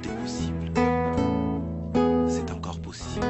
est possible. C'est encore possible.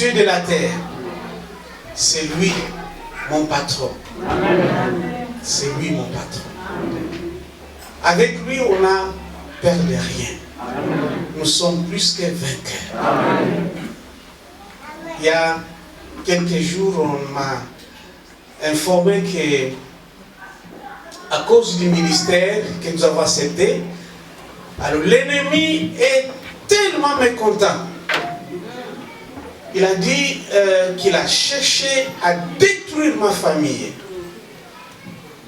Dieu de la terre, c'est lui mon patron. C'est lui mon patron. Avec lui, on n'a perdu rien. Nous sommes plus que vainqueurs. Il y a quelques jours, on m'a informé que, à cause du ministère que nous avons accepté, alors l'ennemi est tellement mécontent. Il a dit qu'il a cherché à détruire ma famille,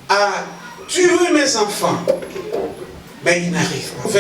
à tuer mes enfants, mais il n'arrive pas.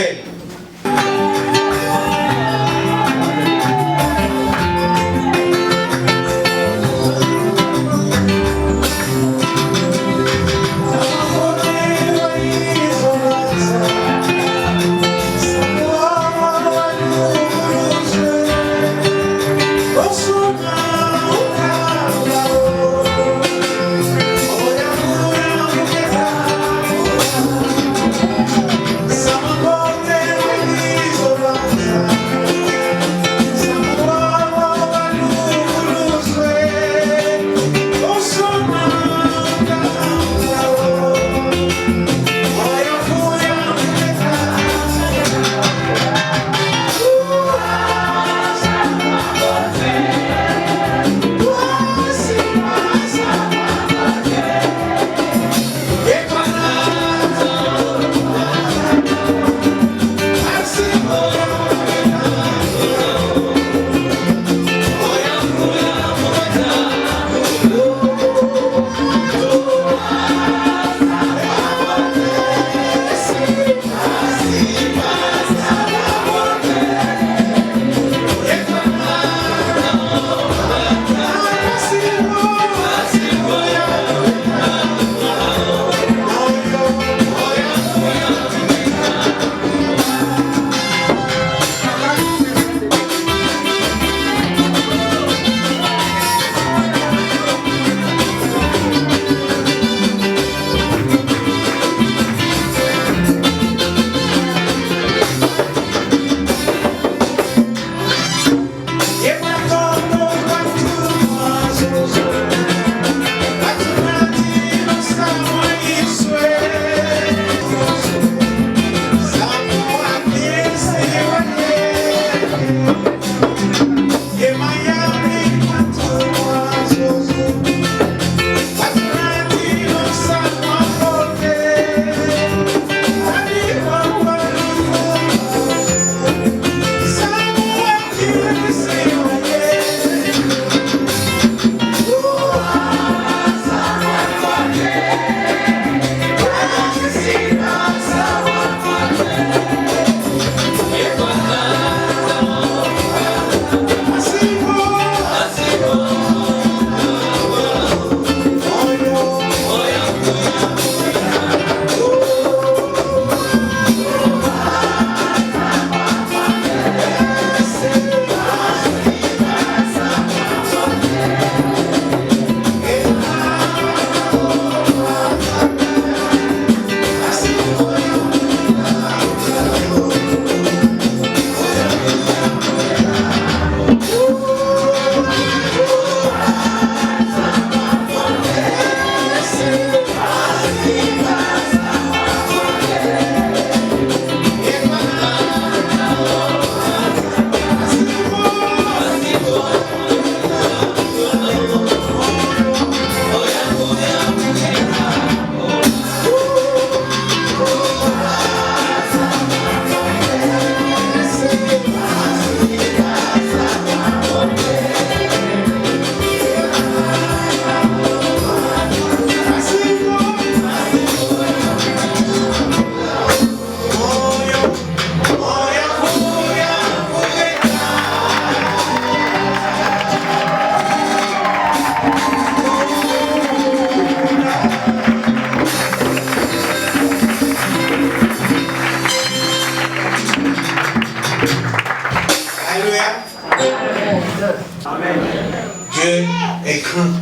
Dieu est grand.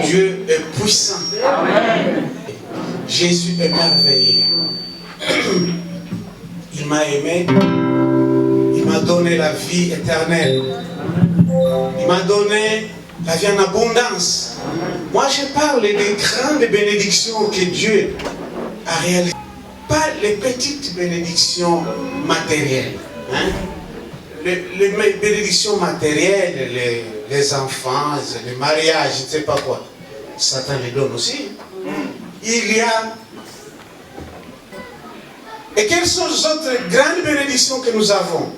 Dieu est puissant. Jésus est merveilleux. Il m'a aimé. Il m'a donné la vie éternelle. Il m'a donné la vie en abondance. Moi, je parle des grandes bénédictions que Dieu a réalisées. Pas les petites bénédictions matérielles. Hein? Les bénédictions matérielles, les enfants, les mariages, je ne sais pas quoi. Satan les donne aussi. Il y a... Et quelles sont les autres grandes bénédictions que nous avons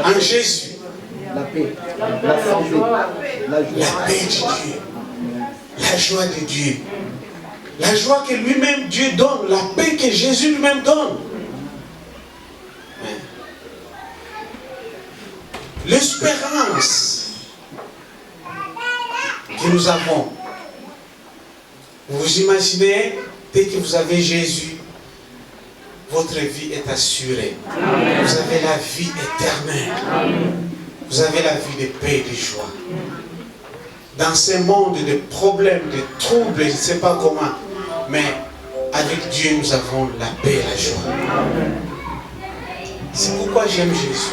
en Jésus? La paix, la santé, la joie. La paix de Dieu, la joie de Dieu, la joie que lui-même Dieu donne, la paix que Jésus lui-même donne. L'espérance que nous avons. Vous imaginez, dès que vous avez Jésus, votre vie est assurée. Amen. Vous avez la vie éternelle. Amen. Vous avez la vie de paix et de joie. Dans ce monde de problèmes, de troubles, je ne sais pas comment, mais avec Dieu, nous avons la paix et la joie. Amen. C'est pourquoi j'aime Jésus.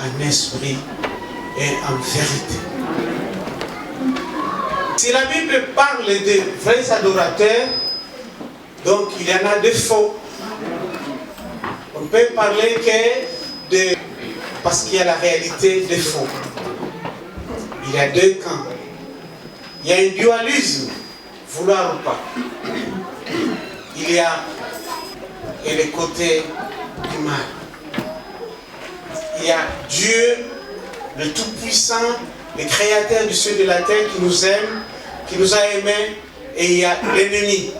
en esprit et en vérité. Si la Bible parle de vrais adorateurs, donc il y en a de faux. On peut parler que de... parce qu'il y a la réalité des faux. Il y a deux camps. Il y a un dualisme, vouloir ou pas. Il y a le côté du mal. Il y a Dieu, le Tout-Puissant, le Créateur du ciel et de la terre qui nous aime, qui nous a aimés, et il y a l'ennemi.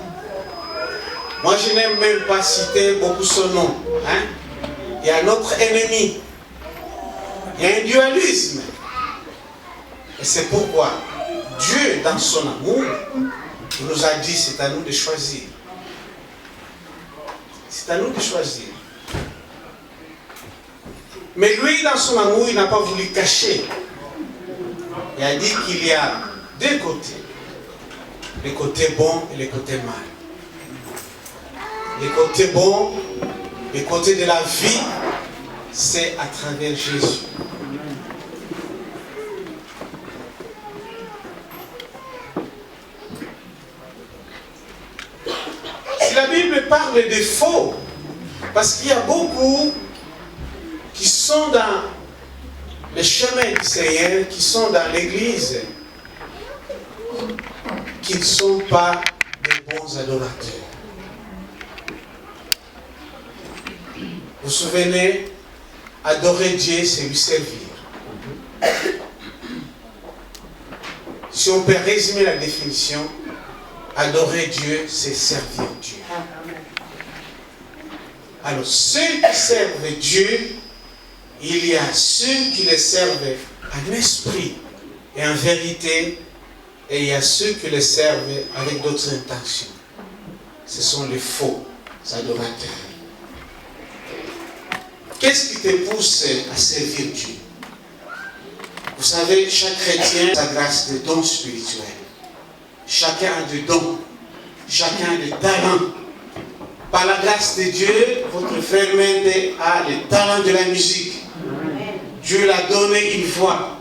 Moi, je n'aime même pas citer beaucoup son nom. Hein? Il y a notre ennemi. Il y a un dualisme. Et c'est pourquoi Dieu, dans son amour, nous a dit, c'est à nous de choisir. C'est à nous de choisir. Mais lui, dans son amour, il n'a pas voulu cacher. Il a dit qu'il y a deux côtés. Le côté bon et le côté mal. Le côté bon, le côté de la vie, c'est à travers Jésus. Si la Bible parle de faux, parce qu'il y a beaucoup qui sont dans le chemin du Seigneur, qui sont dans l'église, qui ne sont pas des bons adorateurs. Vous vous souvenez, adorer Dieu, c'est lui servir. Si on peut résumer la définition, adorer Dieu, c'est servir Dieu. Alors, ceux qui servent Dieu, il y a ceux qui le servent en esprit et en vérité, et il y a ceux qui le servent avec d'autres intentions. Ce sont les faux adorateurs. Qu'est-ce qui te pousse à servir Dieu? Vous savez, chaque chrétien a sa grâce de dons spirituels. Chacun a des dons, chacun a des talents. Par la grâce de Dieu, votre frère Mende a le talent de la musique. Dieu l'a donné une voix.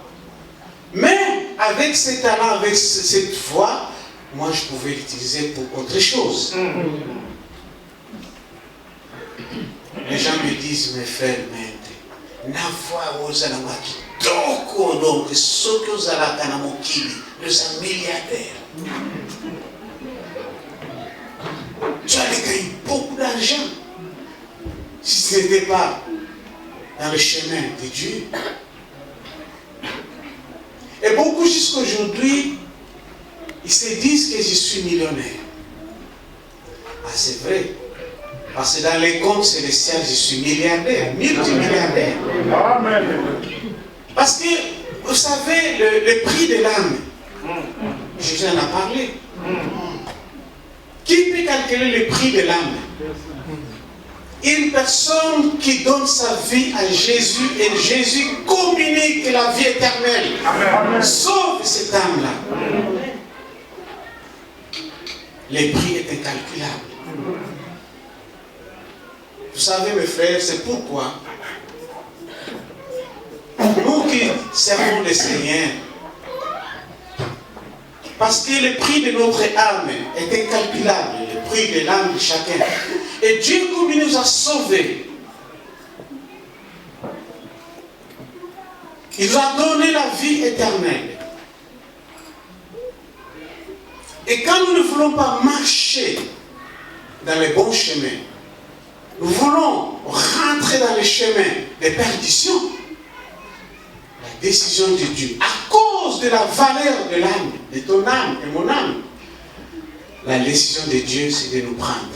Mais avec ces talents, avec cette voix, moi je pouvais l'utiliser pour autre chose. Les gens me disent, mes frères Mende, na voix aux alamaki, donc ceux que vous allez à Namokili, les milliardaires. Tu allais gagner beaucoup d'argent si ce n'était pas dans le chemin de Dieu. Et beaucoup jusqu'à aujourd'hui, ils se disent que je suis millionnaire. Ah, c'est vrai. Parce que dans les comptes célestiels, je suis milliardaire, multimilliardaire. Amen. Parce que, vous savez, le prix de l'âme, Jésus en a parlé. Qui peut calculer le prix de l'âme? Une personne qui donne sa vie à Jésus et Jésus communique la vie éternelle. Amen. Sauve cette âme-là. Le prix est incalculable. Vous savez, mes frères, c'est pourquoi nous qui servons le Seigneur, parce que le prix de notre âme est incalculable, le prix de l'âme de chacun. Et Dieu, comme il nous a sauvés, il nous a donné la vie éternelle. Et quand nous ne voulons pas marcher dans les bons chemins, nous voulons rentrer dans les chemins de perdition, la décision de Dieu, à cause de la valeur de l'âme, de ton âme et mon âme, la décision de Dieu, c'est de nous prendre.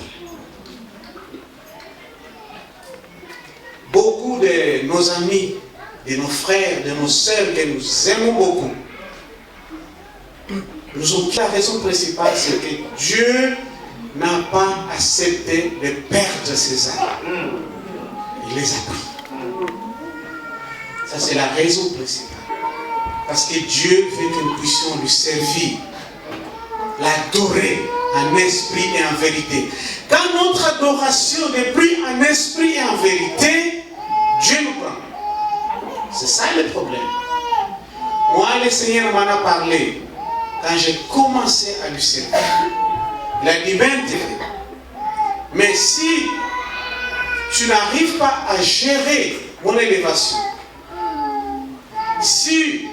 Beaucoup de nos amis, de nos frères, de nos sœurs que nous aimons beaucoup, nous ont dit la raison principale, c'est que Dieu n'a pas accepté de perdre ses âmes. Il les a pris. Ça, c'est la raison principale. Parce que Dieu veut que nous puissions lui servir, l'adorer en esprit et en vérité. Quand notre adoration n'est plus en esprit et en vérité, Dieu nous prend. C'est ça le problème. Moi, le Seigneur m'en a parlé quand j'ai commencé à lui servir. Il a dit, maintenant, mais si tu n'arrives pas à gérer mon élévation, si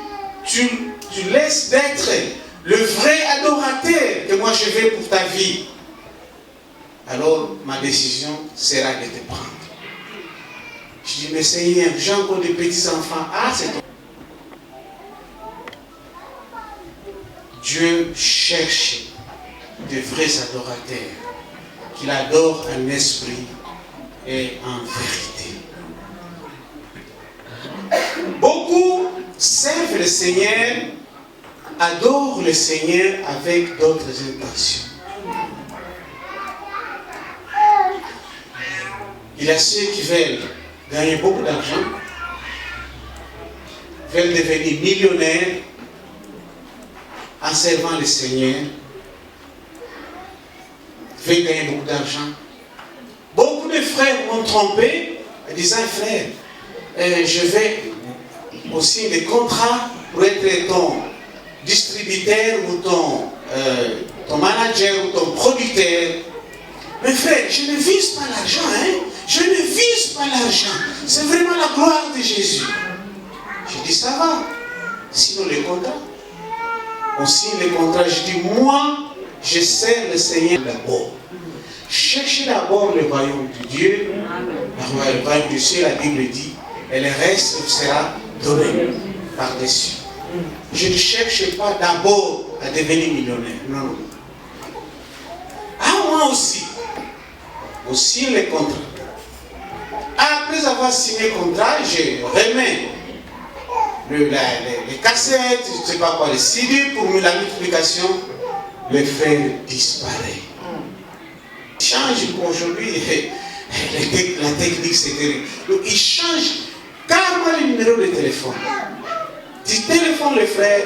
tu laisses d'être le vrai adorateur que moi je veux pour ta vie, alors ma décision sera de te prendre. Je dis, mais Seigneur, j'ai encore des petits-enfants. Ah, c'est ton... Dieu cherche de vrais adorateurs, qu'il adore en esprit et en vérité. Beaucoup servent le Seigneur, adorent le Seigneur avec d'autres intentions. Il y a ceux qui veulent gagner beaucoup d'argent, veulent devenir millionnaires en servant le Seigneur, veulent gagner beaucoup d'argent. Beaucoup de frères m'ont trompé en disant, frère, je vais au signe des contrats pour être ton distributeur ou ton manager ou ton producteur. Mais frère, je ne vise pas l'argent, hein? Je ne vise pas l'argent. C'est vraiment la gloire de Jésus. Je dis, ça va. Sinon les contrats. On signe les contrats. Je dis, moi, je sers le Seigneur d'abord. Cherchez d'abord le royaume de Dieu. Le royaume du ciel, la Bible dit, et le reste vous sera donné par-dessus. Je ne cherche pas d'abord à devenir millionnaire. Non, non. Ah, moi aussi. On signe les contrats. Après avoir signé le contrat, je remets les cassettes, je ne sais pas quoi, les CD pour la multiplication. Le frère disparaît. Il change aujourd'hui. La technique, c'est terrible. Donc, il change carrément le numéro de téléphone. Tu téléphones le frère,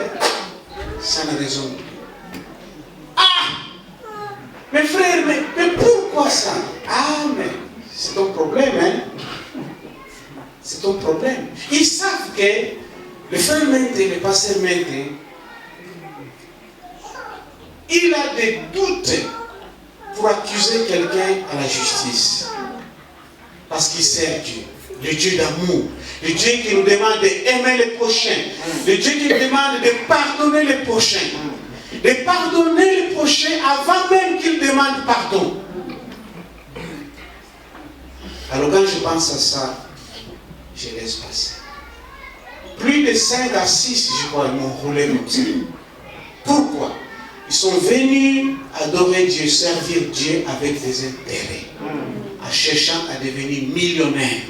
ça ne résonne plus. Ah! Mais frère, mais pourquoi ça? Ah, mais c'est ton problème, hein? C'est ton problème. Ils savent que le frère Mété, le pasteur Mété, il a des doutes pour accuser quelqu'un à la justice. Parce qu'il sert Dieu. Le Dieu d'amour. Le Dieu qui nous demande d'aimer les prochains. Le Dieu qui nous demande de pardonner les prochains. De pardonner les prochains avant même qu'ils demandent pardon. Alors quand je pense à ça, je laisse passer. Plus de 5 à 6, je crois, ils m'ont roulé comme ça. Pourquoi? Ils sont venus adorer Dieu, servir Dieu avec des intérêts, en cherchant à devenir millionnaires.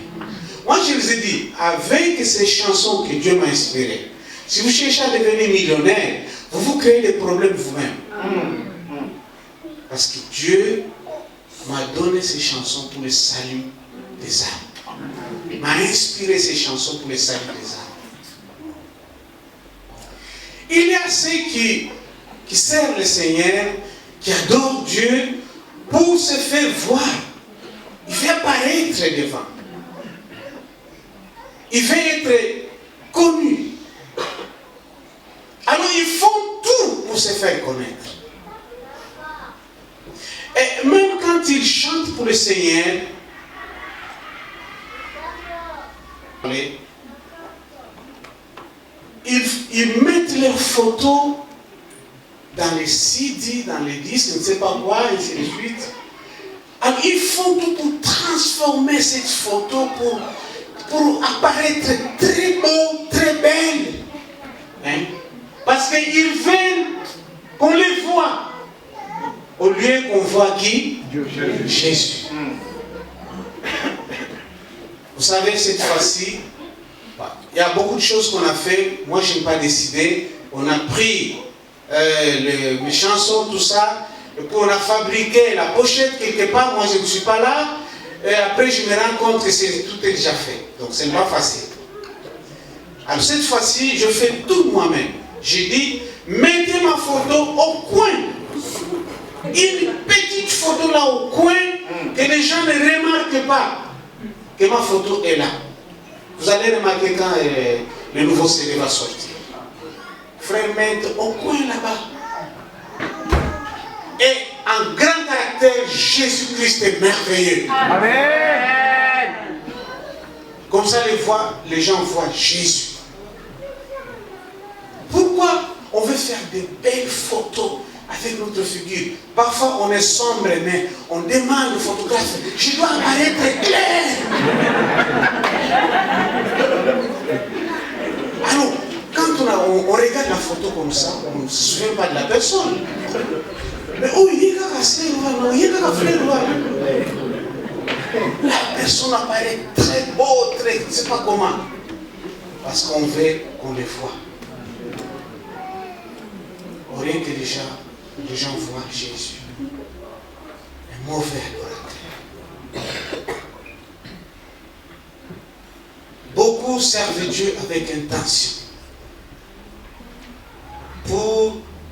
Moi, je vous ai dit, avec ces chansons que Dieu m'a inspirées, si vous cherchez à devenir millionnaire, vous créez des problèmes vous-même. Parce que Dieu m'a donné ces chansons pour le salut des âmes. Il m'a inspiré ces chansons pour le salut des âmes. Il y a ceux qui servent le Seigneur, qui adorent Dieu pour se faire voir. Il veut apparaître devant. Il veut être connu. Alors ils font tout pour se faire connaître. Et même quand ils chantent pour le Seigneur, ils mettent leurs photos dans les CD, dans les disques, je ne sais pas quoi, et ainsi de suite. Alors ils font tout pour transformer cette photo, pour apparaître très beau, très belle. Hein? Parce qu'ils veulent qu'on les voit, au lieu qu'on voit qui? Jésus. Vous savez, cette fois-ci, il y a beaucoup de choses qu'on a fait. Moi, je n'ai pas décidé. On a pris mes chansons, tout ça, et puis on a fabriqué la pochette quelque part. Moi, je ne suis pas là. Et après, je me rends compte que tout est déjà fait. Donc, ce n'est pas facile. Alors, cette fois-ci, je fais tout moi-même. J'ai dit, mettez ma photo au coin. Une petite photo là au coin, que les gens ne remarquent pas que ma photo est là. Vous allez remarquer quand le nouveau CD va sortir. Frère Maître, au coin là-bas. Et en grand caractère, Jésus-Christ est merveilleux. Amen. Comme ça, les gens voient Jésus. Pourquoi on veut faire des belles photos avec notre figure? Parfois, on est sombre, mais on demande au photographe, je dois apparaître clair. Alors, quand on regarde la photo comme ça, on ne se souvient pas de la personne. Mais oh, il y a qu'à se voir, il y a qu'à faire voir. La personne apparaît très beau, très, je ne sais pas comment. Parce qu'on veut qu'on les voit. Rien que déjà, les gens voient Jésus. Un mauvais adorateur. Beaucoup servent Dieu avec intention.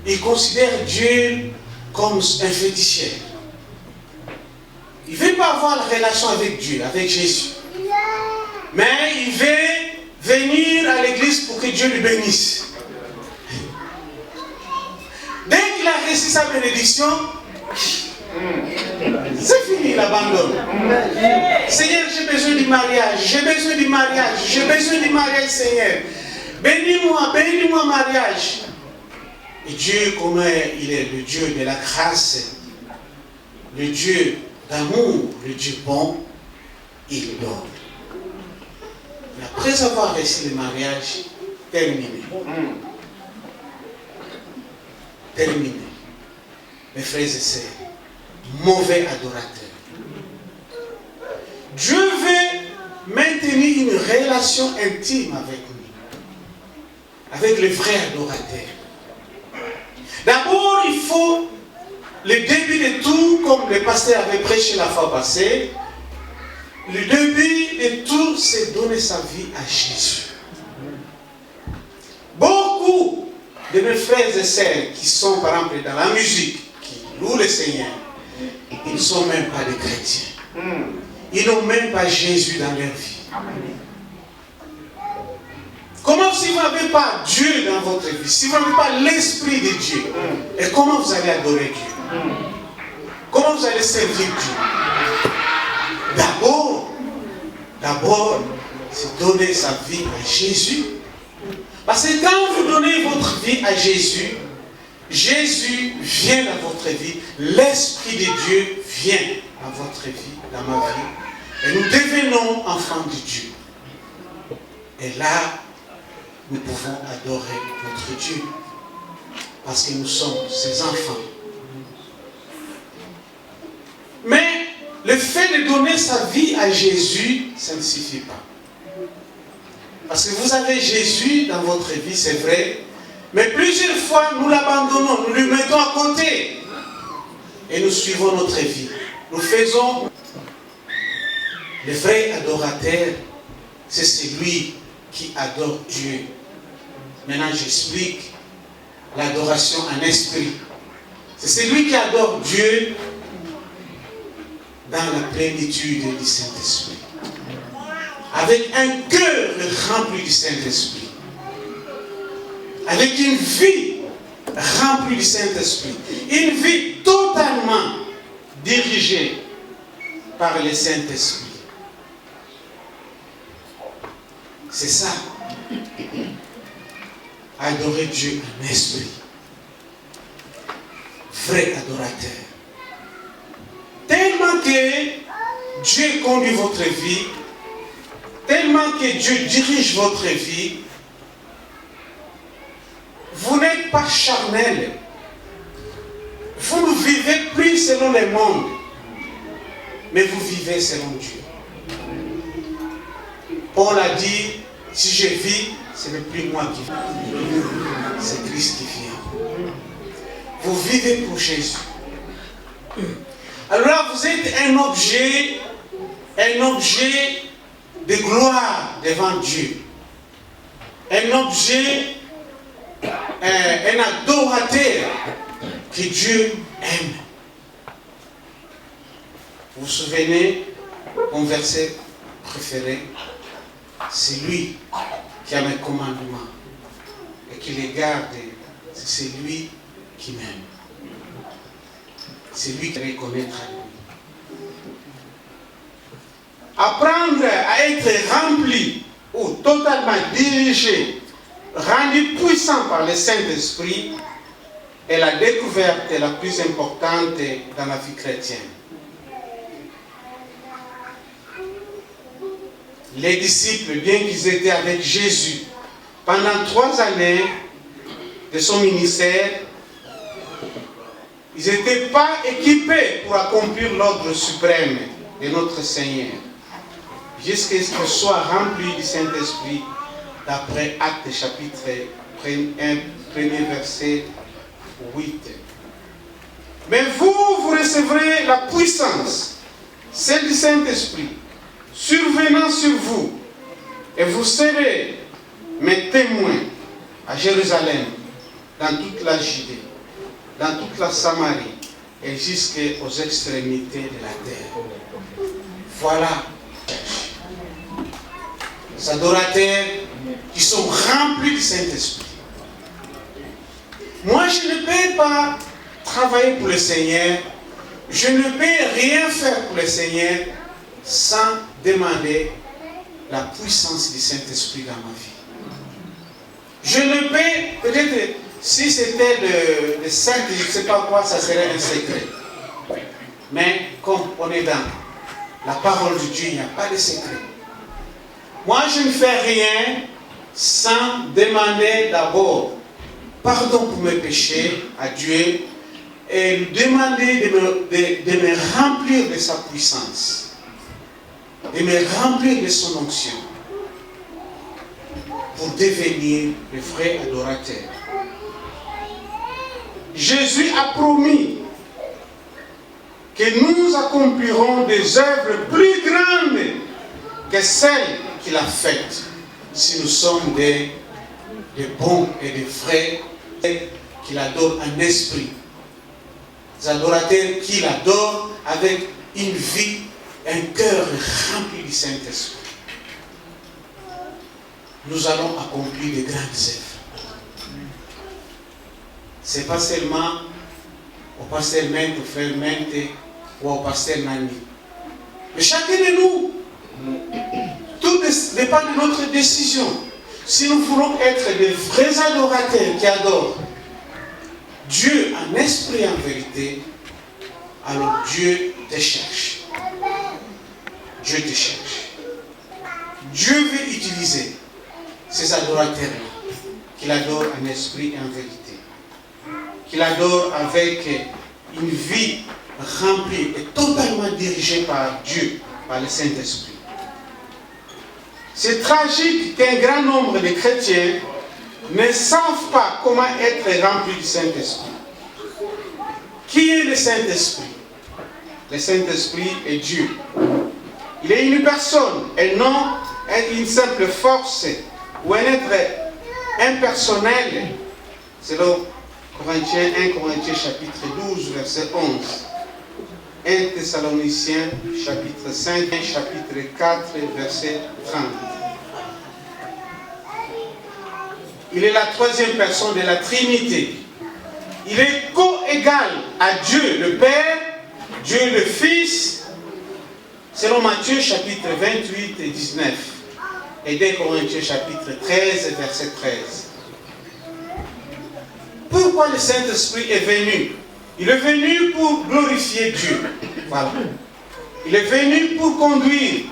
Ils considèrent Dieu comme un féticheur. Il ne veut pas avoir la relation avec Dieu, avec Jésus. Mais il veut venir à l'église pour que Dieu lui bénisse. Dès qu'il a reçu sa bénédiction, c'est fini, il abandonne. Seigneur, j'ai besoin du mariage, j'ai besoin du mariage, j'ai besoin du mariage, Seigneur. Bénis-moi, mariage. Et Dieu, comme il est le Dieu de la grâce, le Dieu d'amour, le Dieu bon, il donne. Et après avoir reçu le mariage, terminé. Terminé. Mes frères et sœurs, mauvais adorateur. Dieu veut maintenir une relation intime avec nous, avec le vrai adorateur. D'abord, il faut le début de tout, comme le pasteur avait prêché la fois passée. Le début de tout, c'est donner sa vie à Jésus. Beaucoup de mes frères et sœurs qui sont, par exemple, dans la musique, qui louent le Seigneur, ils ne sont même pas des chrétiens. Ils n'ont même pas Jésus dans leur vie. Comment si vous n'avez pas Dieu dans votre vie, si vous n'avez pas l'Esprit de Dieu, et comment vous allez adorer Dieu? Comment vous allez servir Dieu? D'abord, c'est donner sa vie à Jésus. Parce que quand vous donnez votre vie à Jésus, Jésus vient dans votre vie, l'Esprit de Dieu vient dans votre vie, dans ma vie, et nous devenons enfants de Dieu. Et là, nous pouvons adorer notre Dieu, parce que nous sommes ses enfants. Mais le fait de donner sa vie à Jésus, ça ne suffit pas. Parce que vous avez Jésus dans votre vie, c'est vrai, mais plusieurs fois nous l'abandonnons, nous le mettons à côté et nous suivons notre vie. Nous faisons le vrai adorateur, c'est celui qui adore Dieu. Maintenant j'explique l'adoration en esprit. C'est celui qui adore Dieu dans la plénitude du Saint-Esprit. Avec un cœur rempli du Saint-Esprit. Avec une vie remplie du Saint-Esprit. Une vie totalement dirigée par le Saint-Esprit. C'est ça. Adorer Dieu en esprit. Vrai adorateur. Tellement que Dieu conduit votre vie, tellement que Dieu dirige votre vie, vous n'êtes pas charnel. Vous ne vivez plus selon le monde, mais vous vivez selon Dieu. Paul a dit, si je vis, ce n'est plus moi qui vis, c'est Christ qui vit. Vous vivez pour Jésus. Alors là, vous êtes un objet de gloire devant Dieu. Un objet, un adorateur que Dieu aime. Vous vous souvenez, mon verset préféré, c'est lui qui a mes commandements et qui les garde, c'est lui qui m'aime. C'est lui qui reconnaîtra lui. Apprendre à être rempli ou totalement dirigé, rendu puissant par le Saint-Esprit est la découverte la plus importante dans la vie chrétienne. Les disciples, bien qu'ils étaient avec Jésus pendant 3 années de son ministère, ils n'étaient pas équipés pour accomplir l'ordre suprême de notre Seigneur, jusqu'à ce qu'ils soient remplis du Saint-Esprit, d'après Actes chapitre 1, premier verset 8. Mais vous recevrez la puissance, celle du Saint-Esprit, survenant sur vous, et vous serez mes témoins à Jérusalem, dans toute la Judée, dans toute la Samarie et jusqu'aux extrémités de la terre. Voilà les adorateurs qui sont remplis du Saint-Esprit. Moi, je ne peux pas travailler pour le Seigneur, je ne peux rien faire pour le Seigneur sans demander la puissance du Saint-Esprit dans ma vie. Je ne peux, peut-être, si c'était le Saint, je ne sais pas quoi, ça serait un secret. Mais comme on est dans la parole de Dieu, il n'y a pas de secret. Moi, je ne fais rien sans demander d'abord pardon pour mes péchés à Dieu et lui demander de me remplir de sa puissance, de me remplir de son onction pour devenir le vrai adorateur. Jésus a promis que nous accomplirons des œuvres plus grandes que celles qu'il a faites si nous sommes des bons et des vrais qu'il adore en esprit. Des adorateurs qu'il adore avec une vie, un cœur rempli du Saint-Esprit. Nous allons accomplir de grandes œuvres. Ce n'est pas seulement au pasteur Mente, au frère Mente ou au pasteur Nani. Mais chacun de nous, tout dépend de notre décision. Si nous voulons être des vrais adorateurs qui adorent Dieu en esprit et en vérité, alors Dieu te cherche. Dieu te cherche. Dieu veut utiliser ces adorateurs-là, qu'il adore en esprit et en vérité, qu'il adore avec une vie remplie et totalement dirigée par Dieu, par le Saint-Esprit. C'est tragique qu'un grand nombre de chrétiens ne savent pas comment être remplis du Saint-Esprit. Qui est le Saint-Esprit? Le Saint-Esprit est Dieu. Il est une personne et non une simple force ou un être impersonnel, selon 1 Corinthiens chapitre 12, verset 11. 1 Thessaloniciens chapitre 5, chapitre 4, verset 30. Il est la troisième personne de la Trinité. Il est co-égal à Dieu le Père, Dieu le Fils, selon Matthieu chapitre 28 et 19. Et 2 Corinthiens chapitre 13, verset 13. Pourquoi le Saint-Esprit est venu? Il est venu pour glorifier Dieu. Voilà. Il est venu pour conduire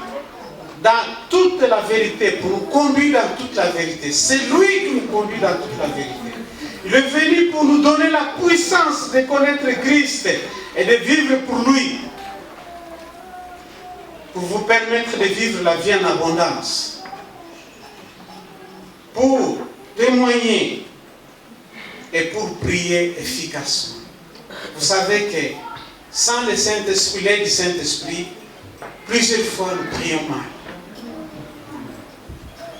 dans toute la vérité, pour nous conduire dans toute la vérité. C'est lui qui nous conduit dans toute la vérité. Il est venu pour nous donner la puissance de connaître Christ et de vivre pour lui. Pour vous permettre de vivre la vie en abondance. Pour témoigner et pour prier efficacement. Vous savez que sans le Saint-Esprit, l'aide du Saint-Esprit, plusieurs fois nous prions mal.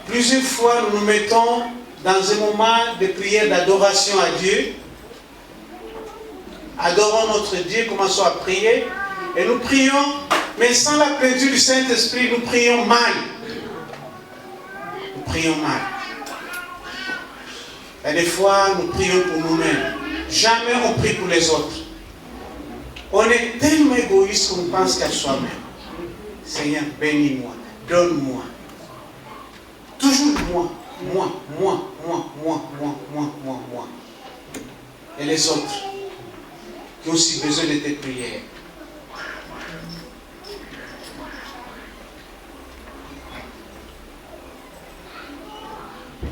Plusieurs fois nous nous mettons dans un moment de prière d'adoration à Dieu. Adorons notre Dieu, commençons à prier. Et nous prions, mais sans la plénitude du Saint-Esprit, nous prions mal. prions mal. Et des fois, nous prions pour nous-mêmes. Jamais on prie pour les autres. On est tellement égoïste qu'on pense qu'à soi-même. Seigneur, bénis-moi, donne-moi. Toujours moi. Et les autres qui ont aussi besoin de tes prières.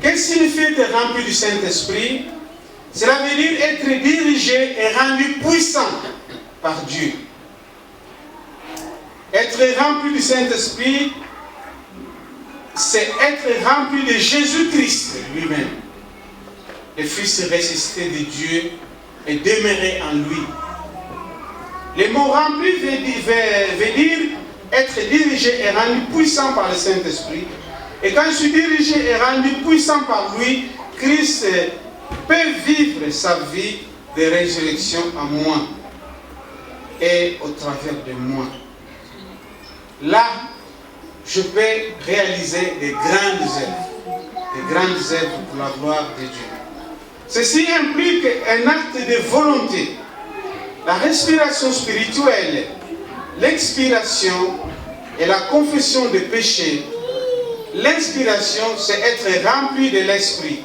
Qu'est-ce que signifie être rempli du Saint-Esprit? Cela veut dire être dirigé et rendu puissant par Dieu. Être rempli du Saint-Esprit, c'est être rempli de Jésus-Christ lui-même, le Fils ressuscité de Dieu, et demeurer en lui. Le mot rempli veut dire être dirigé et rendu puissant par le Saint-Esprit. Et quand je suis dirigé et rendu puissant par lui, Christ peut vivre sa vie de résurrection en moi et au travers de moi. Là, je peux réaliser des grandes œuvres pour la gloire de Dieu. Ceci implique un acte de volonté. La respiration spirituelle, l'expiration et la confession des péchés. L'inspiration, c'est être rempli de l'esprit.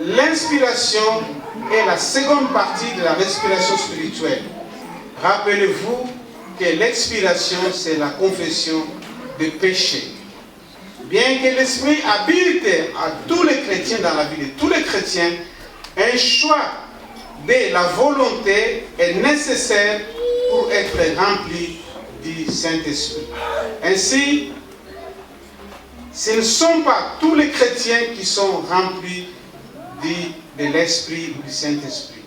L'inspiration est la seconde partie de la respiration spirituelle. Rappelez-vous que l'expiration, c'est la confession des péchés. Bien que l'esprit habite à tous les chrétiens dans la vie de tous les chrétiens, un choix de la volonté est nécessaire pour être rempli du Saint-Esprit. Ainsi, ce ne sont pas tous les chrétiens qui sont remplis de l'Esprit ou du Saint-Esprit.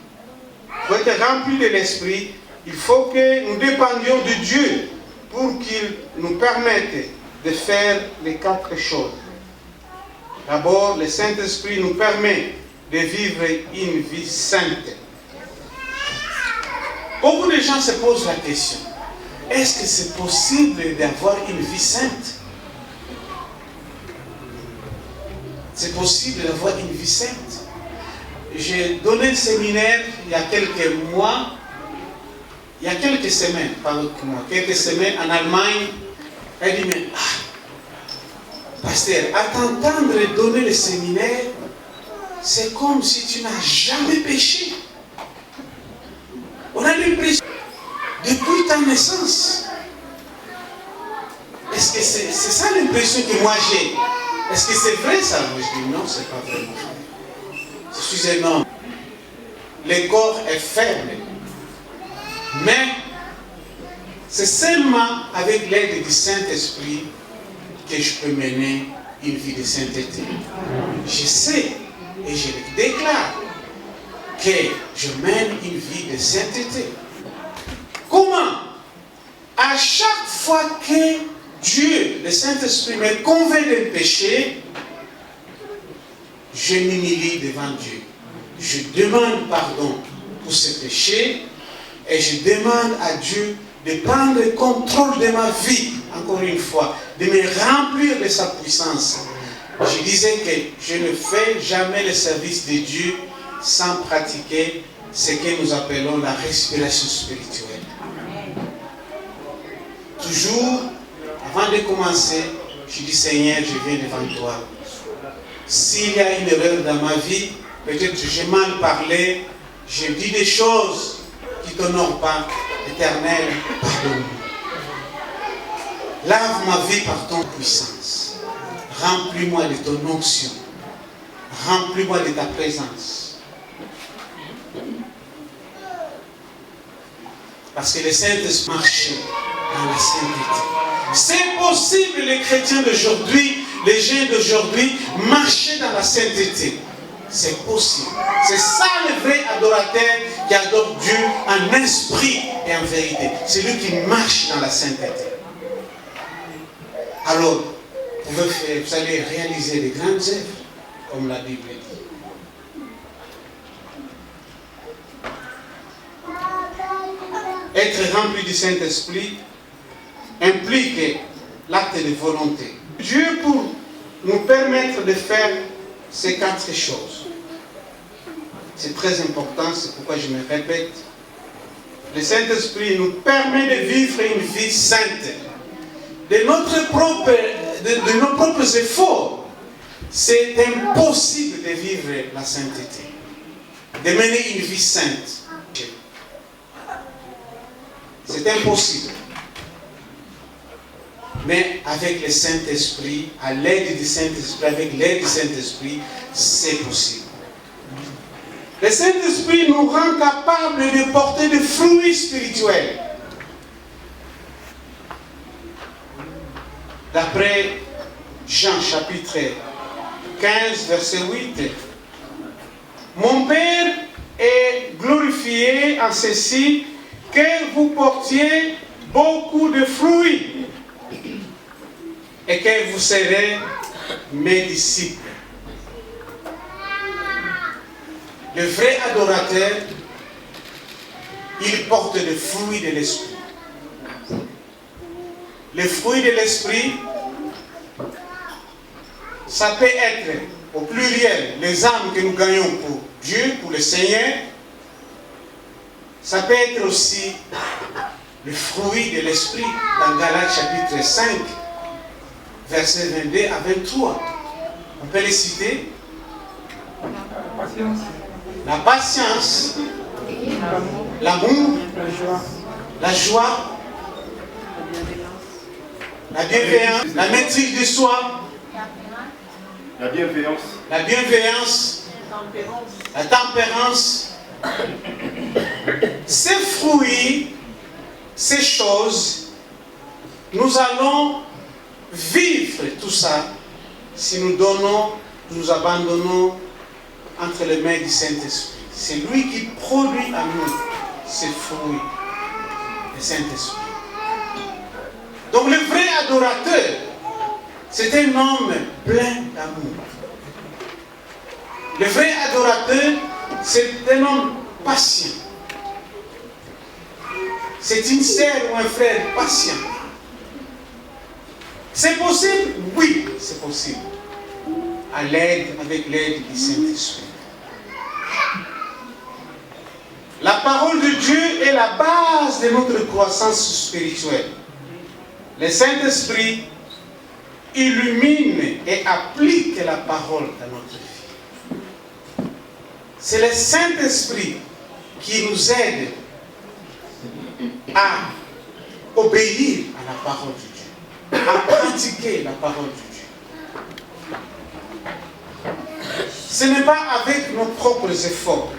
Pour être rempli de l'Esprit, il faut que nous dépendions de Dieu pour qu'il nous permette de faire les 4 choses. D'abord, le Saint-Esprit nous permet de vivre une vie sainte. Beaucoup de gens se posent la question, est-ce que c'est possible d'avoir une vie sainte? C'est possible d'avoir une vie sainte. J'ai donné un séminaire il y a quelques mois, il y a quelques semaines, quelques semaines en Allemagne. Elle dit, mais pasteur, à t'entendre donner le séminaire, c'est comme si tu n'as jamais péché. On a l'impression, depuis ta naissance. Est-ce que c'est ça l'impression que moi j'ai? Est-ce que c'est vrai ça? Moi je dis non, c'est pas vrai. Je suis un homme. Le corps est faible. Mais c'est seulement avec l'aide du Saint-Esprit que je peux mener une vie de sainteté. Je sais et je le déclare que je mène une vie de sainteté. Comment? À chaque fois que Dieu, le Saint-Esprit, me convainc d'un péché, je m'humilie devant Dieu. Je demande pardon pour ce péché et je demande à Dieu de prendre le contrôle de ma vie, encore une fois, de me remplir de sa puissance. Je disais que je ne fais jamais le service de Dieu sans pratiquer ce que nous appelons la respiration spirituelle. Toujours, avant de commencer, je dis Seigneur, je viens devant toi. S'il y a une erreur dans ma vie, peut-être que j'ai mal parlé, j'ai dit des choses qui ne t'honorent pas, Éternel, pardonne-moi. Lave ma vie par ton puissance. Remplis-moi de ton onction. Remplis-moi de ta présence. Parce que le Saint-Esprit marche dans la sainteté. C'est possible, les chrétiens d'aujourd'hui, les gens d'aujourd'hui, marcher dans la sainteté. C'est possible. C'est ça le vrai adorateur qui adore Dieu en esprit et en vérité. C'est lui qui marche dans la sainteté. Alors, vous allez réaliser des grandes œuvres, comme la Bible dit. Être rempli du Saint-Esprit implique l'acte de volonté. Dieu, pour nous permettre de faire ces 4 choses. C'est très important, c'est pourquoi je me répète. Le Saint-Esprit nous permet de vivre une vie sainte. De nos propres efforts, c'est impossible de vivre la sainteté. De mener une vie sainte. C'est impossible. Mais avec le Saint-Esprit, à l'aide du Saint-Esprit, avec l'aide du Saint-Esprit, c'est possible. Le Saint-Esprit nous rend capables de porter des fruits spirituels. D'après Jean chapitre 15, verset 8, mon Père est glorifié en ceci, que vous portiez beaucoup de fruits et que vous serez mes disciples. Le vrai adorateur, il porte le fruit de l'esprit. Le fruit de l'esprit, ça peut être au pluriel les âmes que nous gagnons pour Dieu, pour le Seigneur. Ça peut être aussi le fruit de l'esprit dans Galates chapitre 5, versets 22 à 23. On peut les citer. La patience, l'amour, la joie, la bienveillance, la maîtrise de soi, la bienveillance, la tempérance. Ces fruits, ces choses, nous allons vivre tout ça si nous donnons, nous abandonnons entre les mains du Saint-Esprit. C'est lui qui produit à nous ces fruits, le Saint-Esprit. Donc le vrai adorateur, c'est un homme plein d'amour. Le vrai adorateur, c'est un homme patient. C'est une sœur ou un frère patient. C'est possible? Oui, c'est possible. Avec l'aide du Saint-Esprit. La parole de Dieu est la base de notre croissance spirituelle. Le Saint-Esprit illumine et applique la parole dans notre vie. C'est le Saint-Esprit qui nous aide à obéir à la parole de Dieu, à pratiquer la parole de Dieu. Ce n'est pas avec nos propres efforts.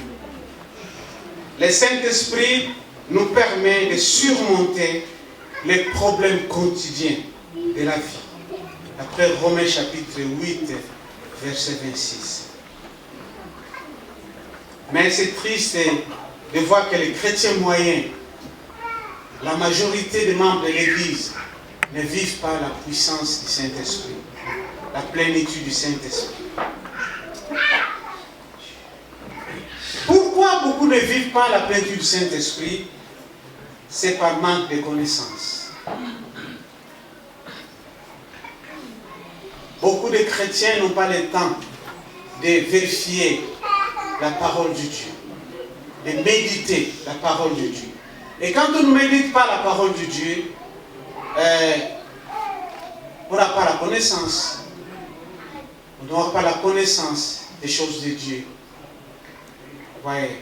Le Saint-Esprit nous permet de surmonter les problèmes quotidiens de la vie. Après Romains chapitre 8, verset 26. Mais c'est triste de voir que les chrétiens moyens, la majorité des membres de l'Église, ne vivent pas la puissance du Saint-Esprit, la plénitude du Saint-Esprit. Pourquoi beaucoup ne vivent pas la plénitude du Saint-Esprit? C'est par manque de connaissances. Beaucoup de chrétiens n'ont pas le temps de vérifier la parole de Dieu, de méditer la parole de Dieu. Et quand on ne médite pas la parole de Dieu, on n'a pas la connaissance. On n'aura pas la connaissance des choses de Dieu. Ouais.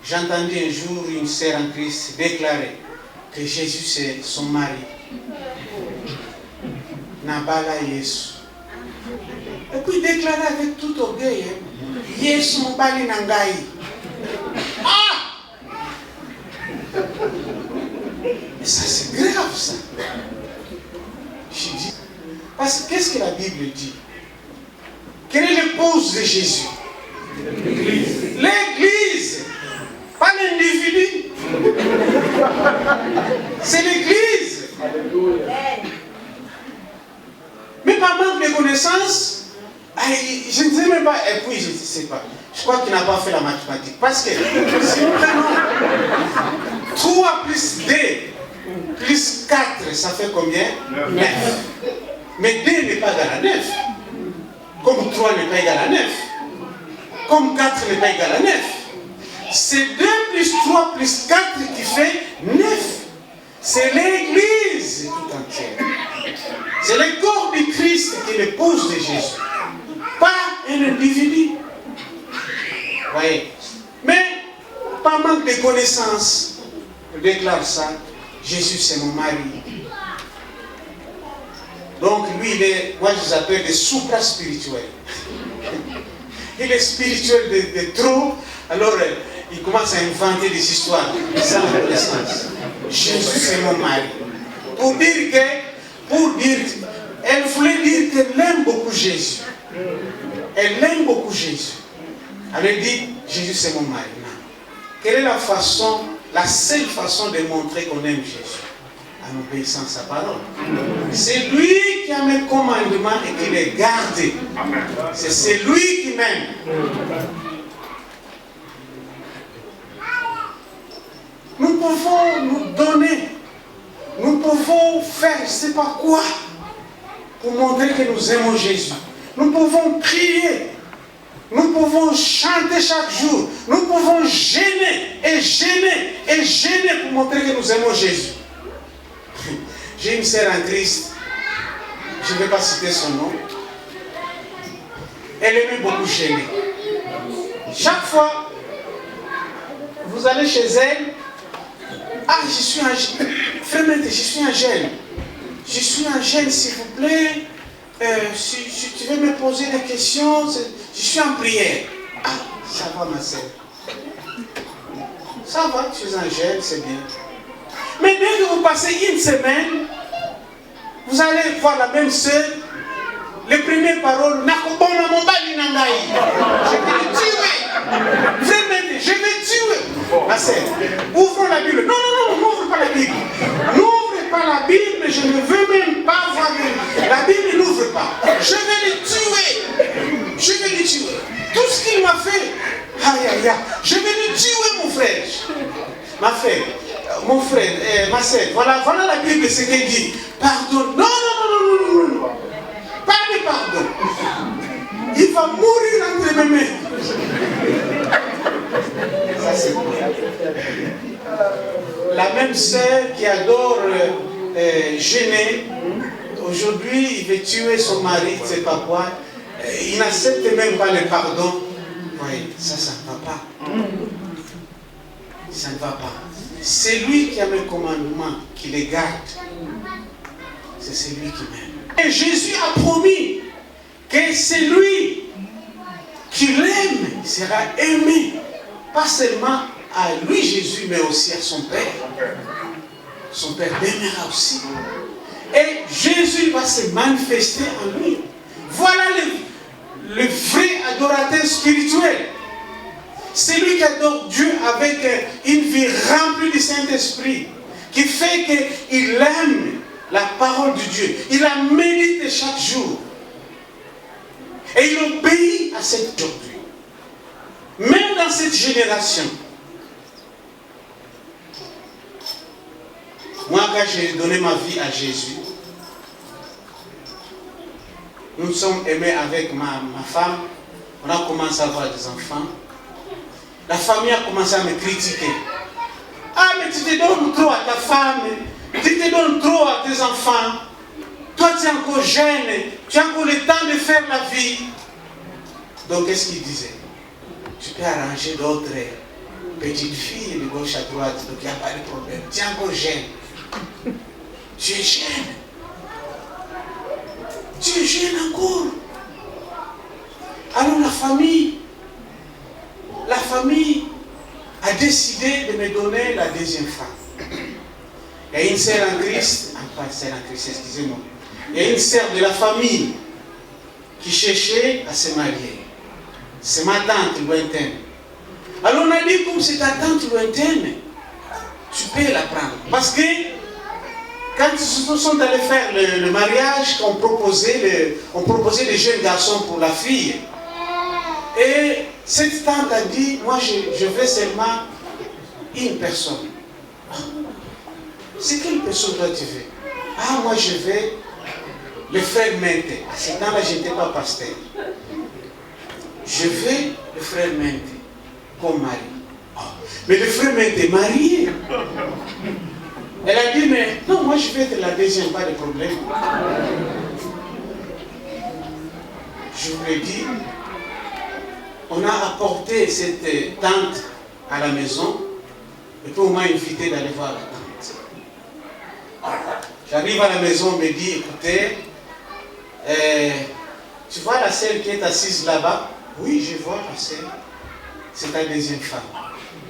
J'ai entendu un jour une sœur en Christ déclarer que Jésus c'est son mari. Nabala Yesu. Et puis déclarer avec tout orgueil, Yesu mbali nangai. Ah! Mais ça c'est grave ça. Je dis, parce que qu'est-ce que la Bible dit? Quelle est l'épouse de Jésus? L'Église. Pas l'individu. C'est l'Église. Mais par manque de connaissances, je ne sais même pas, et puis je ne sais pas. Je crois qu'il n'a pas fait la mathématique. Parce que si nous prenons 3 plus 2 plus 4, ça fait combien? 9. Mais 2 n'est pas dans la 9. Comme 3 n'est pas égal à 9. Comme 4 n'est pas égal à 9. C'est 2 plus 3 plus 4 qui fait 9. C'est l'Église tout entière. C'est le corps du Christ qui est l'épouse de Jésus. Pas un individu. Voyez. Mais, par manque de connaissances, je déclare ça. Jésus, c'est mon mari. Donc, lui, moi je les appelle des supra-spirituels. Il est spirituel de trop, alors il commence à inventer des histoires sans connaissance. Jésus, c'est mon mari. Pour dire, elle voulait dire qu'elle aime beaucoup Jésus. Elle aime beaucoup Jésus. Elle dit, Jésus, c'est mon mari. Non. Quelle est la seule façon de montrer qu'on aime Jésus? En obéissant à sa parole. C'est lui qui a mes commandements et qui les garde. C'est lui qui m'aime. Nous pouvons nous donner, nous pouvons faire je ne sais pas quoi pour montrer que nous aimons Jésus. Nous pouvons prier, nous pouvons chanter chaque jour, nous pouvons gêner et gêner et gêner pour montrer que nous aimons Jésus. J'ai une sœur en Christ, je ne vais pas citer son nom. Elle aimait beaucoup gêner. Chaque fois, vous allez chez elle, ah, je suis un gêne. Frère, je suis un gêne. Je suis un gêne, s'il vous plaît. Si tu veux me poser des questions, je suis en prière. Ah, ça va, ma sœur. Ça va, tu es un gêne, c'est bien. Mais dès que vous passez une semaine, vous allez voir la même sœur, les premières paroles, je vais le tuer. Vraiment, je vais tuer. Ma sœur, ouvrons la Bible. Non, n'ouvre pas la Bible. N'ouvre pas la Bible, je ne veux même pas voir la Bible, n'ouvre pas. Je vais le tuer. Je vais le tuer. Tout ce qu'il m'a fait, aïe, aïe, aïe, je vais le tuer, mon frère. Ma frère, mon frère, ma sœur, voilà la Bible, ce qu'elle dit. Pardon. Non. Pas de pardon. Il va mourir entre mes mains. Ça, c'est bon. La même sœur qui adore gêner, aujourd'hui, il veut tuer son mari, je ne sais pas quoi. Il n'accepte même pas le pardon. Oui, ça ne va pas. Ça ne va pas. C'est lui qui a mes commandements, qui les garde. C'est celui qui m'aime. Et Jésus a promis que celui qui l'aime sera aimé. Pas seulement à lui, Jésus, mais aussi à son Père. Son Père l'aimera aussi. Et Jésus va se manifester en lui. Voilà le vrai adorateur spirituel. C'est lui qui adore Dieu avec une vie remplie du Saint-Esprit, qui fait qu'il aime la parole de Dieu. Il la médite chaque jour. Et il obéit à cette doctrine. Même dans cette génération. Moi, quand j'ai donné ma vie à Jésus, nous sommes aimés avec ma femme. On a commencé à avoir des enfants. La famille a commencé à me critiquer. Ah, mais tu te donnes trop à ta femme. Tu te donnes trop à tes enfants. Toi, tu es encore jeune. Tu as encore le temps de faire la vie. Donc, qu'est-ce qu'il disait? Tu peux arranger d'autres petites filles de gauche à droite. Donc, il n'y a pas de problème. Tu es encore jeune. Tu es jeune. Tu es jeune encore. Alors, la famille a décidé de me donner la deuxième femme. Il y a une sœur en Christ, pas une sœur en Christ, excusez-moi. Il y a une sœur de la famille qui cherchait à se marier. C'est ma tante lointaine. Alors on a dit, comme c'est ta tante lointaine, tu peux la prendre. Parce que quand ils sont allés faire le mariage, on proposait des jeunes garçons pour la fille. Et cette tante a dit, moi je veux seulement une personne. C'est quelle personne toi tu veux? Ah, moi je veux le frère Mente. À ce temps-là, je n'étais pas pasteur. Je veux le frère Mente comme mari. Oh. Mais le frère Mente est marié. Elle a dit, mais non, moi je vais être la deuxième, pas de problème. Je vous l'ai dit, on a apporté cette tante à la maison, et puis on m'a invité d'aller voir la tante. J'arrive à la maison, on me dit, écoutez, tu vois la sœur qui est assise là-bas? Oui, je vois la sœur. C'est ta deuxième femme.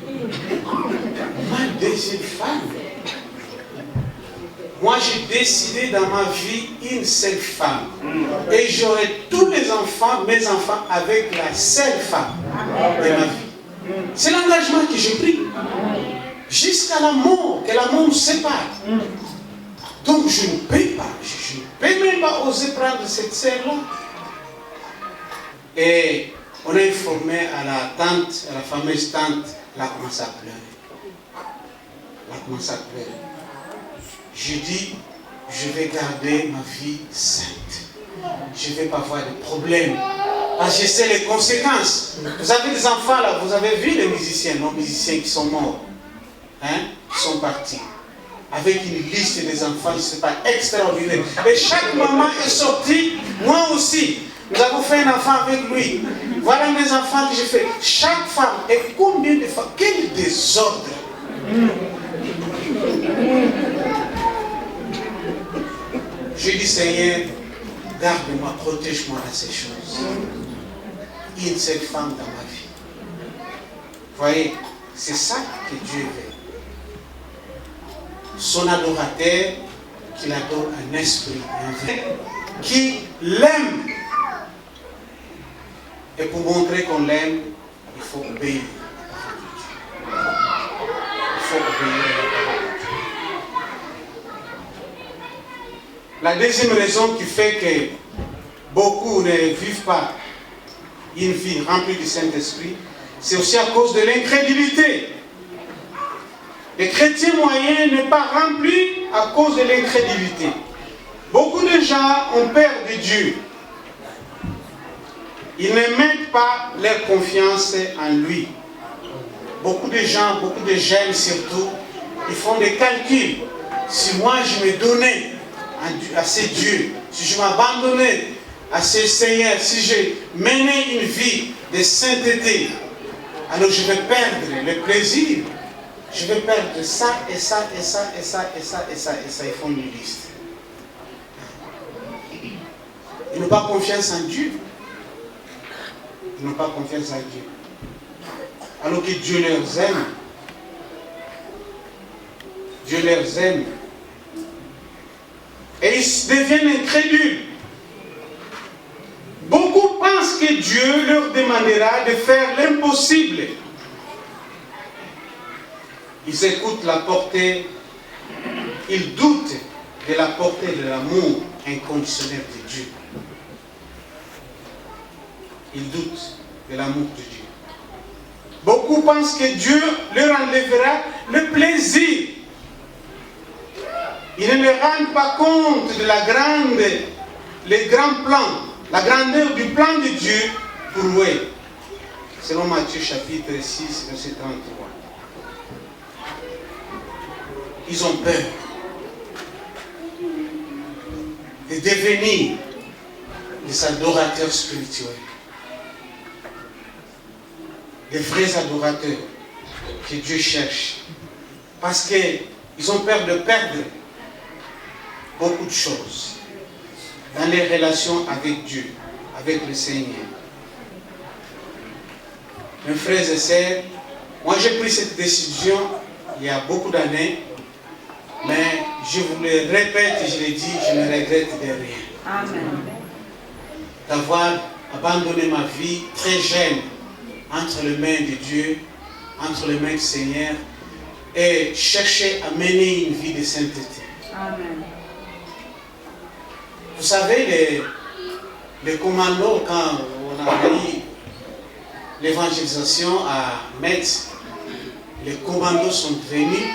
Ma deuxième femme? Moi, j'ai décidé dans ma vie une seule femme. Et j'aurai tous les enfants, mes enfants, avec la seule femme de ma vie. C'est l'engagement que j'ai pris. Jusqu'à la mort, que la mort nous sépare. Donc, je ne peux pas. Je ne peux même pas oser prendre cette sœur-là. Et on a informé à la tante, à la fameuse tante, elle a commencé à pleurer. Elle a commencé à pleurer. Je dis, je vais garder ma vie sainte. Je ne vais pas avoir de problème. Parce que je sais les conséquences. Vous avez des enfants là, vous avez vu les musiciens, nos musiciens qui sont morts, hein, qui sont partis. Avec une liste des enfants, ce n'est pas extraordinaire. Et chaque maman est sortie, moi aussi. Nous avons fait un enfant avec lui. Voilà mes enfants que j'ai fait. Chaque femme, et combien de femmes, quel désordre. Je dis, Seigneur, garde-moi, protège-moi dans ces choses. Une seule femme dans ma vie. Vous voyez, c'est ça que Dieu veut. Son adorateur, qu'il adore un esprit, qui l'aime. Et pour montrer qu'on l'aime, il faut obéir. Il faut obéir. La deuxième raison qui fait que beaucoup ne vivent pas une vie remplie du Saint-Esprit, c'est aussi à cause de l'incrédulité. Les chrétiens moyens ne sont pas remplis à cause de l'incrédulité. Beaucoup de gens ont peur de Dieu. Ils ne mettent pas leur confiance en lui. Beaucoup de gens, beaucoup de jeunes surtout, ils font des calculs. Si moi je me donnais à ce Dieu, si je m'abandonnais à ce Seigneur, si je menais une vie de sainteté, alors je vais perdre le plaisir. Je vais perdre ça et ça et ça et ça et ça et ça et ça. Ils font une liste. Ils n'ont pas confiance en Dieu. Ils n'ont pas confiance en Dieu. Alors que Dieu les aime. Dieu les aime. Et ils deviennent incrédules. Beaucoup pensent que Dieu leur demandera de faire l'impossible. Ils écoutent la portée, ils doutent de la portée de l'amour inconditionnel de Dieu. Ils doutent de l'amour de Dieu. Beaucoup pensent que Dieu leur enlèvera le plaisir. Ils ne se rendent pas compte de les grands plans, la grandeur du plan de Dieu pour eux. Selon Matthieu chapitre 6, verset 33. Ils ont peur de devenir des adorateurs spirituels. Des vrais adorateurs que Dieu cherche. Parce qu'ils ont peur de perdre beaucoup de choses dans les relations avec Dieu, avec le Seigneur. Mes frères et sœurs, moi j'ai pris cette décision il y a beaucoup d'années, mais je vous le répète et je le dis, je ne regrette de rien. Amen. D'avoir abandonné ma vie très jeune entre les mains de Dieu, entre les mains du Seigneur, et chercher à mener une vie de sainteté. Amen. Vous savez, les commandos, quand on a eu l'évangélisation à Metz, les commandos sont venus,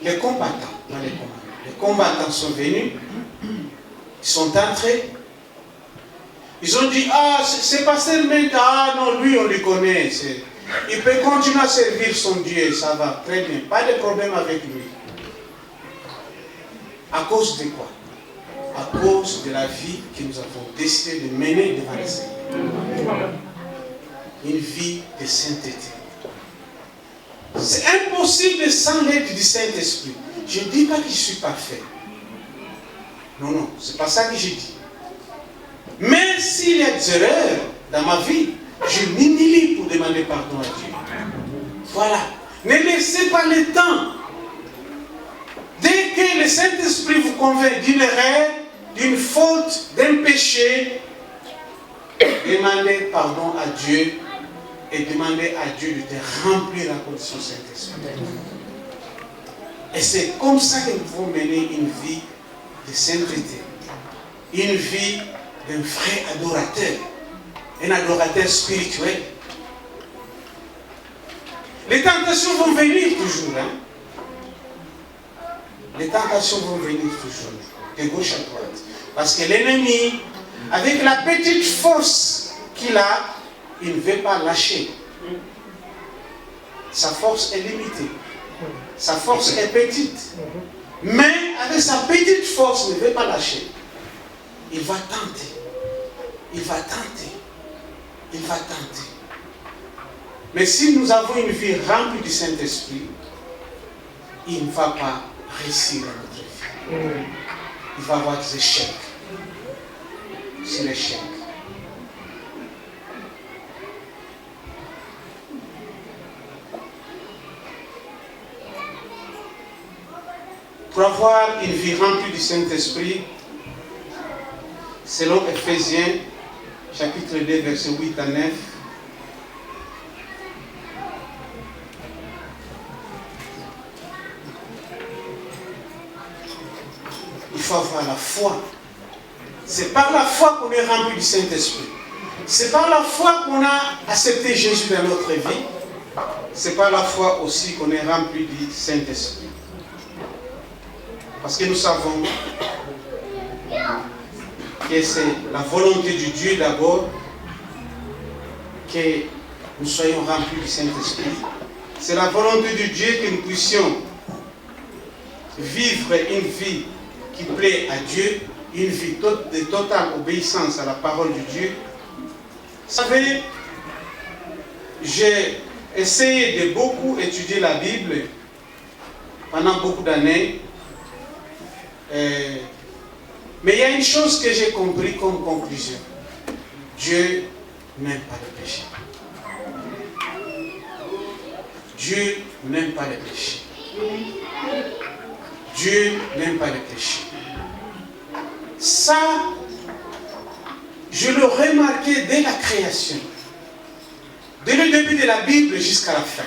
les combattants, pas les commandos, les combattants sont venus, Ils sont entrés. Ils ont dit, ah, c'est pasteur Menka, ah non, lui on le connaît. Il peut continuer à servir son Dieu, ça va, très bien. Pas de problème avec lui. À cause de quoi? À cause de la vie que nous avons décidé de mener devant le Seigneur. Une vie de sainteté. C'est impossible sans l'aide du Saint-Esprit. Je ne dis pas que je suis parfait. Non, non, c'est pas ça que je dis. Mais s'il y a des erreurs dans ma vie, je m'humilie pour demander pardon à Dieu. Voilà. Ne laissez pas le temps. Dès que le Saint-Esprit vous convainc d'une erreur, d'une faute, d'un péché, demandez pardon à Dieu et demandez à Dieu de te remplir la condition Saint-Esprit. Et c'est comme ça que nous pouvons mener une vie de sainteté, une vie d'un vrai adorateur, un adorateur spirituel. Les tentations vont venir toujours. Hein? Les tentations vont venir toujours, de gauche à droite. Parce que l'ennemi, avec la petite force qu'il a, il ne veut pas lâcher. Sa force est limitée. Sa force est petite. Mais avec sa petite force, il ne veut pas lâcher. Il va tenter. Il va tenter. Il va tenter. Mais si nous avons une vie remplie du Saint-Esprit, il ne va pas réussir dans notre vie. Il va y avoir des échecs. C'est l'échec. Pour avoir une vie remplie du Saint-Esprit, selon Ephésiens, chapitre 2, versets 8 à 9, il faut avoir la foi. C'est par la foi qu'on est rempli du Saint-Esprit. C'est par la foi qu'on a accepté Jésus dans notre vie. C'est par la foi aussi qu'on est rempli du Saint-Esprit. Parce que nous savons que c'est la volonté de Dieu d'abord que nous soyons remplis du Saint-Esprit. C'est la volonté de Dieu que nous puissions vivre une vie qui plaît à Dieu, une vie de totale obéissance à la parole de Dieu. Vous savez, j'ai essayé de beaucoup étudier la Bible pendant beaucoup d'années. Mais il y a une chose que j'ai compris comme conclusion. Dieu n'aime pas le péché. Dieu n'aime pas le péché. Dieu n'aime pas le péché. Ça, je le remarquais dès la création. Dès le début de la Bible jusqu'à la fin.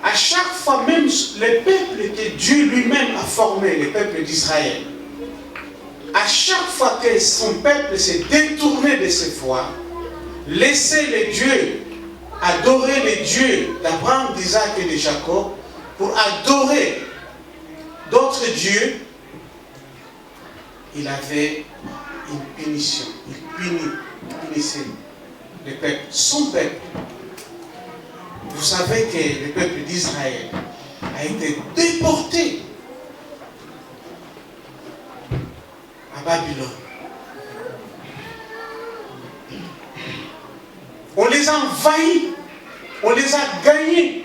À chaque fois, même les peuples que Dieu lui-même a formés, les peuples d'Israël, à chaque fois que son peuple s'est détourné de ses voies, laissait les dieux, adorer les dieux d'Abraham, d'Isaac et de Jacob, pour adorer d'autres dieux, il avait une punition. Il punissait le peuple, son peuple. Vous savez que le peuple d'Israël a été déporté à Babylone. On les a envahis, on les a gagnés.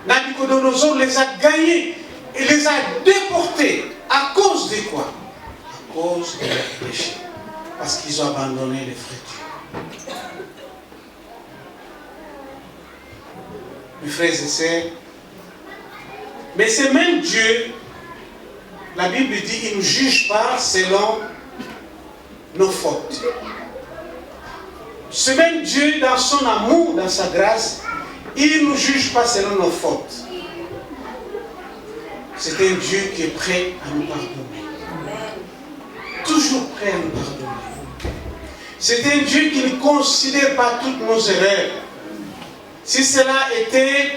Nabucodonosor les a gagnés et les a déportés. À cause de quoi? À cause de leur péché. Parce qu'ils ont abandonné les vrais dieux. Mes frères et sœurs, mais ce même Dieu, la Bible dit, il ne nous juge pas selon nos fautes. Ce même Dieu, dans son amour, dans sa grâce, il ne nous juge pas selon nos fautes. C'est un Dieu qui est prêt à nous pardonner. Toujours prêt à nous pardonner. C'est un Dieu qui ne considère pas toutes nos erreurs. Si cela était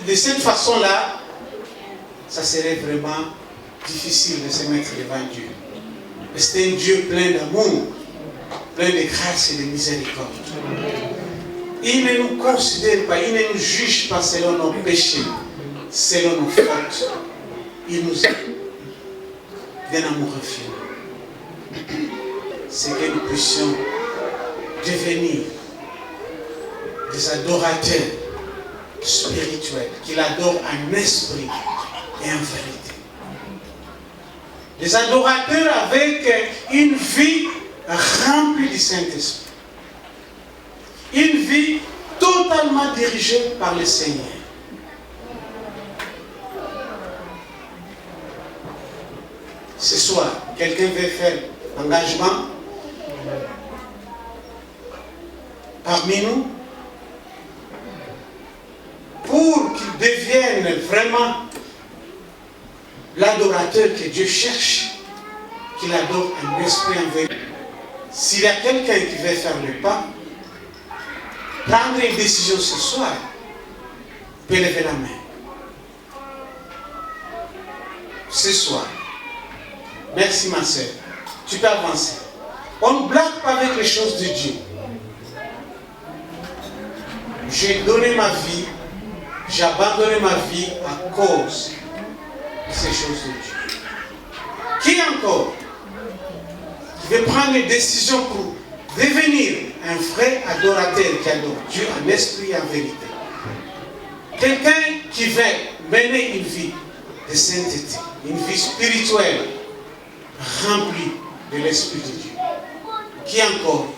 de cette façon-là, ça serait vraiment difficile de se mettre devant Dieu. Mais c'est un Dieu plein d'amour, plein de grâce et de miséricorde. Il ne nous considère pas, il ne nous juge pas selon nos péchés, selon nos fautes. Il nous aime d'un amour infini. C'est que nous puissions devenir des adorateurs spirituels qui l'adorent en esprit et en vérité. Des adorateurs avec une vie remplie du Saint-Esprit. Une vie totalement dirigée par le Seigneur. Ce soir, quelqu'un veut faire engagement parmi nous pour qu'il devienne vraiment l'adorateur que Dieu cherche, qu'il adore en esprit en vérité. S'il y a quelqu'un qui veut faire le pas, prendre une décision ce soir, peut lever la main. Ce soir. Merci ma soeur. Tu peux avancer. On ne blague pas avec les choses de Dieu. J'ai donné ma vie, j'ai abandonné ma vie à cause de ces choses de Dieu. Qui encore qui veut prendre une décision pour devenir un vrai adorateur qui adore Dieu en esprit et en vérité? Quelqu'un qui veut mener une vie de sainteté, une vie spirituelle remplie de l'Esprit de Dieu. Qui encore?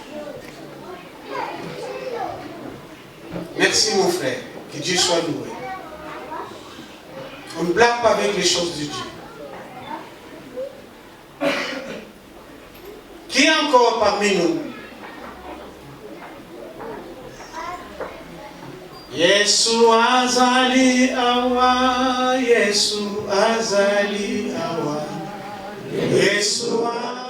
Merci mon frère, que Dieu soit loué. On ne blague pas avec les choses de Dieu. Qui encore parmi nous? Yesu azali awa, Yesu azali awa, Yesu azali